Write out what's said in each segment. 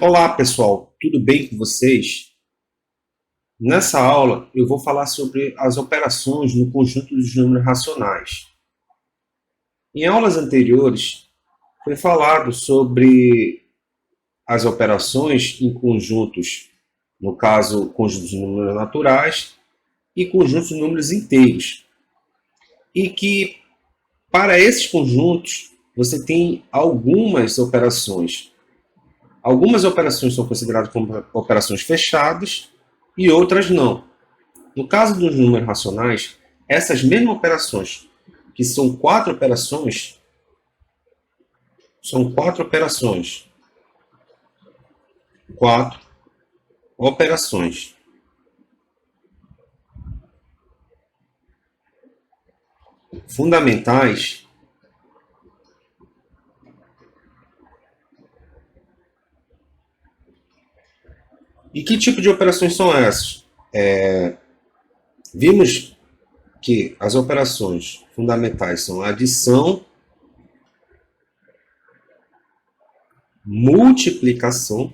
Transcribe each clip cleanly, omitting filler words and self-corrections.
Olá, pessoal, tudo bem com vocês? Nessa aula eu vou falar sobre as operações no conjunto dos números racionais. Em aulas anteriores foi falado sobre as operações em conjuntos, no caso, conjuntos de números naturais e conjuntos de números inteiros. E que para esses conjuntos você tem algumas operações. Algumas operações são consideradas como operações fechadas e outras não. No caso dos números racionais, essas mesmas operações, que são quatro operações, quatro operações fundamentais. E que tipo de operações são essas? Vimos que as operações fundamentais são adição, multiplicação,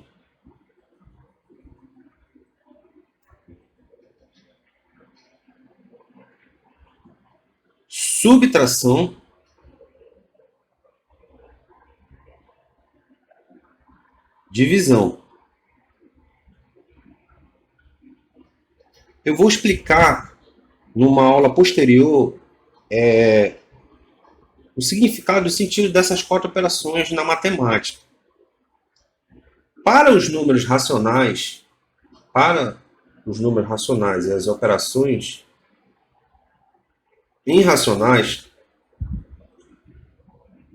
subtração, divisão. Eu vou explicar numa aula posterior o significado e o sentido dessas quatro operações na matemática. Para os números racionais e as operações irracionais,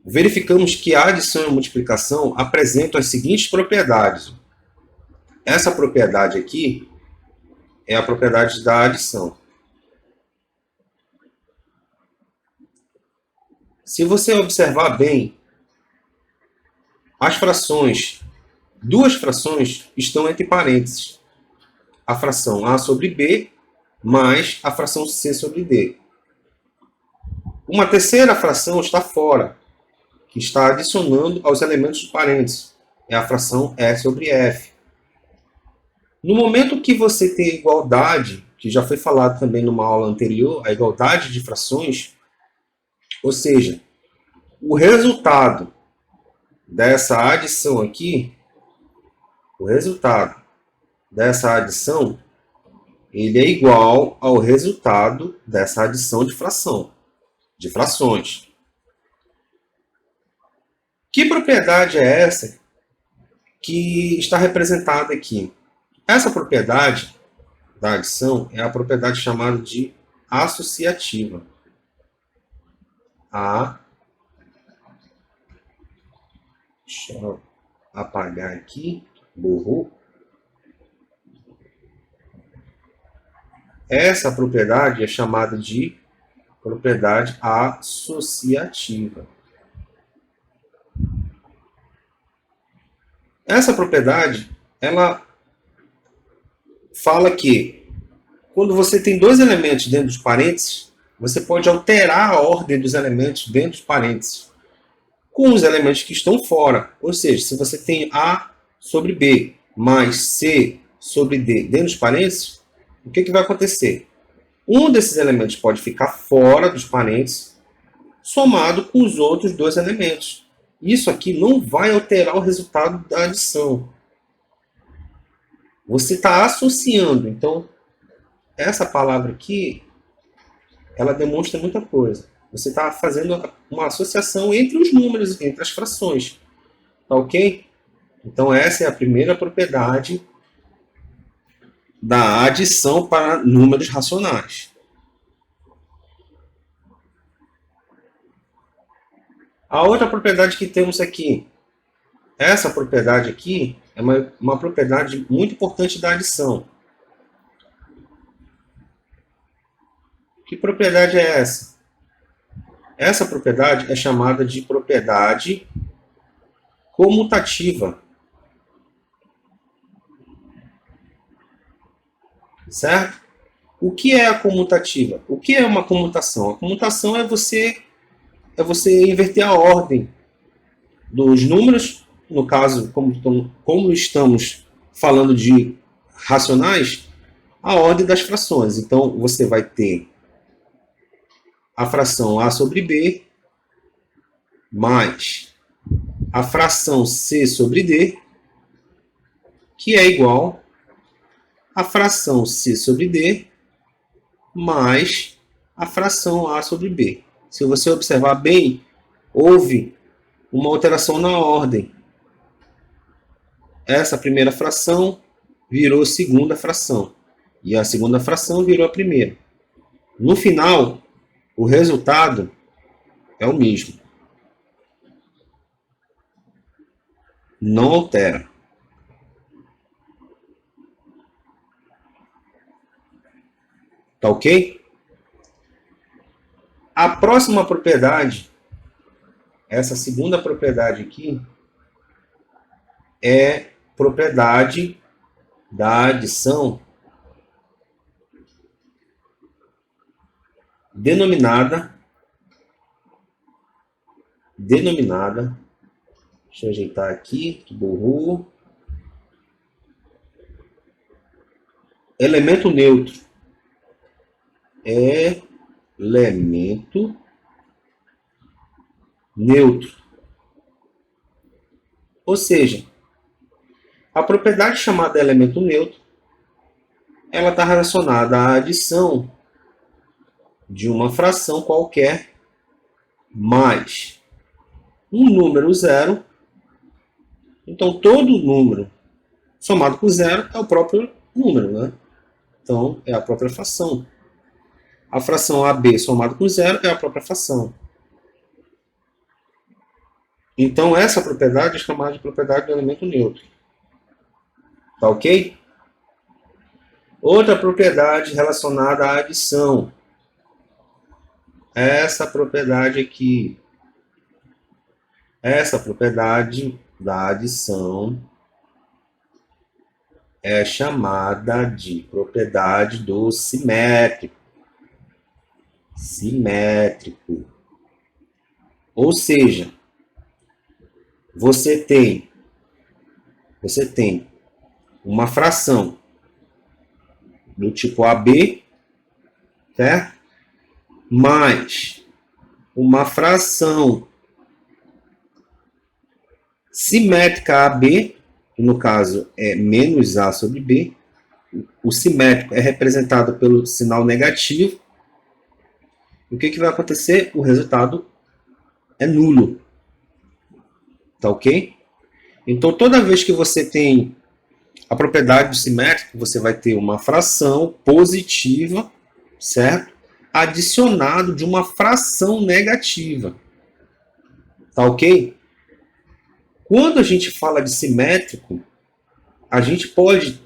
verificamos que a adição e a multiplicação apresentam as seguintes propriedades. Essa propriedade aqui é a propriedade da adição. Se você observar bem, as frações, duas frações estão entre parênteses. A fração A sobre B mais a fração C sobre D. Uma terceira fração está fora, que está adicionando aos elementos dos parênteses. É a fração E sobre F. No momento que você tem igualdade, que já foi falado também numa aula anterior, a igualdade de frações, ou seja, o resultado dessa adição aqui, ele é igual ao resultado dessa adição de frações. Que propriedade é essa que está representada aqui? Essa propriedade da adição é a propriedade chamada de associativa. Deixa eu apagar aqui. Borrou. Essa propriedade é chamada de propriedade associativa. Essa propriedade, ela fala que quando você tem dois elementos dentro dos parênteses, você pode alterar a ordem dos elementos dentro dos parênteses com os elementos que estão fora. Ou seja, se você tem A sobre B mais C sobre D dentro dos parênteses, o que vai acontecer? Um desses elementos pode ficar fora dos parênteses, somado com os outros dois elementos. Isso aqui não vai alterar o resultado da adição. Você está associando. Então, essa palavra aqui, ela demonstra muita coisa. Você está fazendo uma associação entre os números, entre as frações. Tá ok? Então, essa é a primeira propriedade da adição para números racionais. A outra propriedade que temos aqui, essa propriedade aqui é uma propriedade muito importante da adição. Que propriedade é essa? Essa propriedade é chamada de propriedade comutativa. Certo? O que é a comutativa? O que é uma comutação? A comutação é você inverter a ordem dos números no caso, como estamos falando de racionais, a ordem das frações. Então, você vai ter a fração A sobre B mais a fração C sobre D, que é igual a fração C sobre D mais a fração A sobre B. Se você observar bem, houve uma alteração na ordem. Essa primeira fração virou segunda fração. E a segunda fração virou a primeira. No final, o resultado é o mesmo. Não altera. Tá ok? A próxima propriedade, essa segunda propriedade aqui, é propriedade da adição denominada, deixa eu ajeitar aqui, que burro, elemento neutro. Elemento neutro. Ou seja, a propriedade chamada elemento neutro, ela está relacionada à adição de uma fração qualquer mais um número zero. Então, todo número somado com zero é o próprio número, né? Então, é a própria fração. A fração AB somado com zero é a própria fração. Então, essa propriedade é chamada de propriedade do elemento neutro. Tá ok? Outra propriedade relacionada à adição. Essa propriedade aqui. Essa propriedade da adição é chamada de propriedade do simétrico. Simétrico. Ou seja, você tem uma fração do tipo AB, certo? Mais uma fração simétrica AB, que no caso é menos A sobre B. O simétrico é representado pelo sinal negativo. O que vai acontecer? O resultado é nulo. Tá ok? Então, toda vez que você tem a propriedade do simétrico, você vai ter uma fração positiva, certo? Adicionado de uma fração negativa. Tá ok? Quando a gente fala de simétrico, a gente pode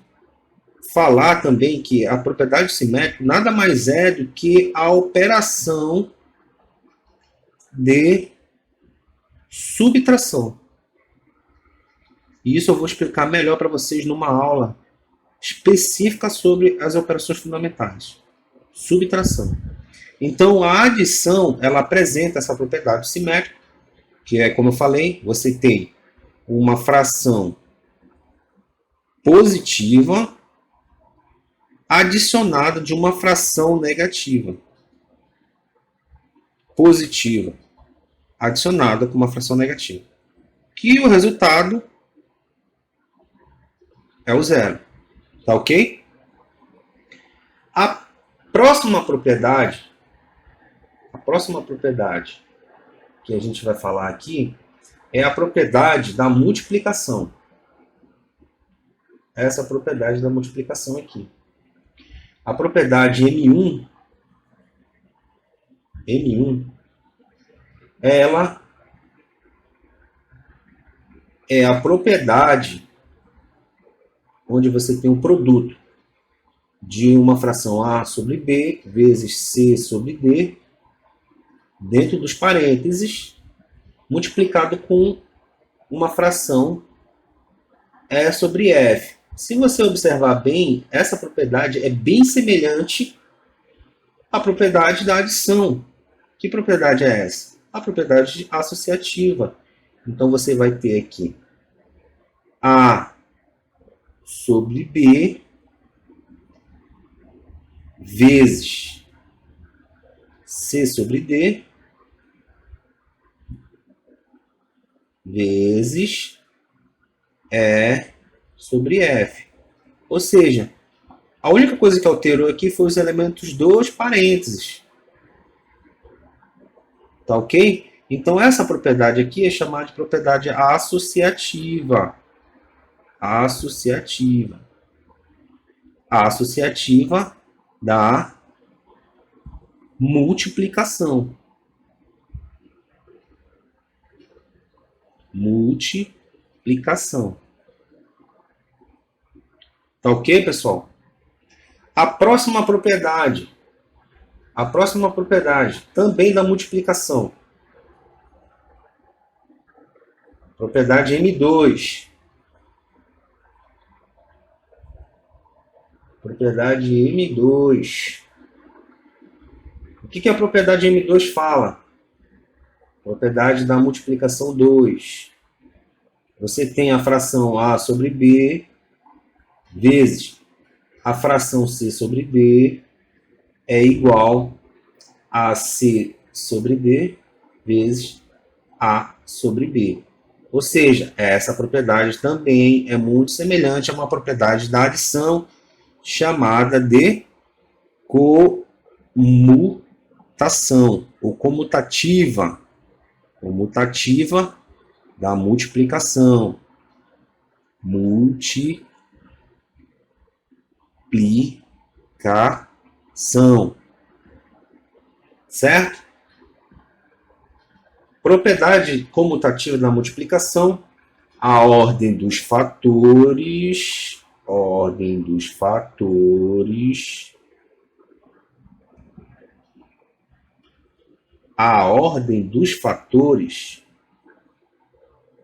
falar também que a propriedade simétrica nada mais é do que a operação de subtração. E isso eu vou explicar melhor para vocês numa aula específica sobre as operações fundamentais. Subtração. Então, a adição, ela apresenta essa propriedade simétrica, que é, como eu falei, você tem uma fração positiva adicionada de uma fração negativa. Positiva adicionada com uma fração negativa. Que o resultado é o zero. Tá ok? A próxima propriedade que a gente vai falar aqui é a propriedade da multiplicação. Essa propriedade da multiplicação aqui. A propriedade M1, ela é a propriedade onde você tem um produto de uma fração A sobre B vezes C sobre D dentro dos parênteses, multiplicado com uma fração E sobre F. Se você observar bem, essa propriedade é bem semelhante à propriedade da adição. Que propriedade é essa? A propriedade associativa. Então, você vai ter aqui A sobre B vezes C sobre D vezes E sobre F. Ou seja, a única coisa que alterou aqui foi os elementos dos parênteses. Tá ok? Então, essa propriedade aqui é chamada de propriedade associativa. Associativa. A associativa da multiplicação. Multiplicação. Tá ok, pessoal? A próxima propriedade também da multiplicação. Propriedade M2. Propriedade M2. O que a propriedade M2 fala? Propriedade da multiplicação 2. Você tem a fração A sobre B vezes a fração C sobre D é igual a C sobre D vezes A sobre B. Ou seja, essa propriedade também é muito semelhante a uma propriedade da adição chamada de comutação ou comutativa. Comutativa da multiplicação. Multiplicação. Certo? Propriedade comutativa da multiplicação, a ordem dos fatores,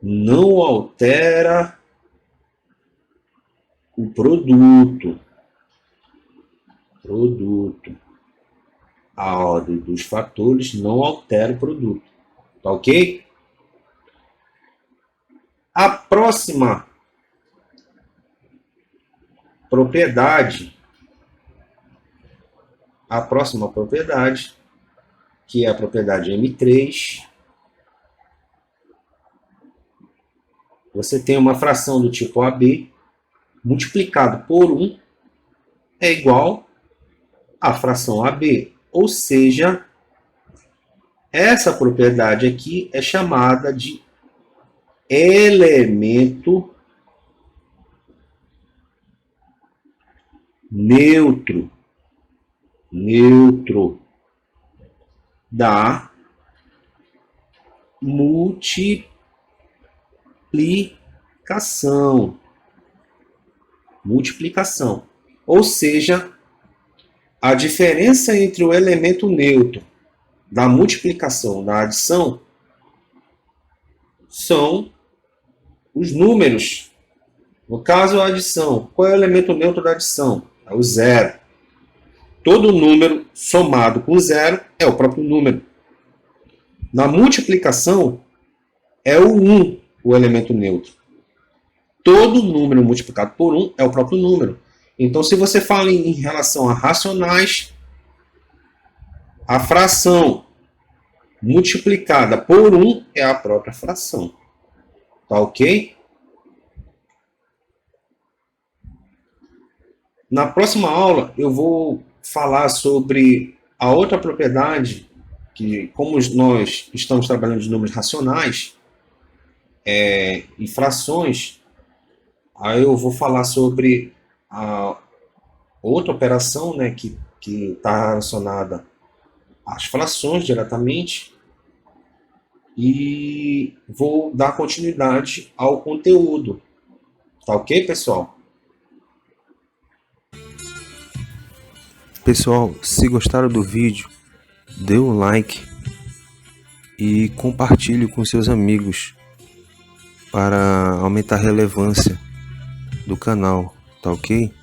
não altera o produto. A ordem dos fatores não altera o produto. Tá ok? A próxima propriedade, que é a propriedade M3, você tem uma fração do tipo AB multiplicado por 1 é igual à fração AB. Ou seja, essa propriedade aqui é chamada de elemento neutro da multiplicação. Ou seja, a diferença entre o elemento neutro da multiplicação, da adição, são os números. No caso, a adição. Qual é o elemento neutro da adição? É o zero. Todo número somado com zero é o próprio número. Na multiplicação, é o 1 o elemento neutro. Todo número multiplicado por 1 é o próprio número. Então, se você fala em relação a racionais, a fração multiplicada por 1 é a própria fração. Tá ok? Na próxima aula, eu vou falar sobre a outra propriedade, que como nós estamos trabalhando de números racionais e frações, aí eu vou falar sobre a outra operação, né, que está relacionada às frações diretamente, e vou dar continuidade ao conteúdo. Tá ok, pessoal? Pessoal, se gostaram do vídeo, dê um like e compartilhe com seus amigos para aumentar a relevância do canal, tá ok?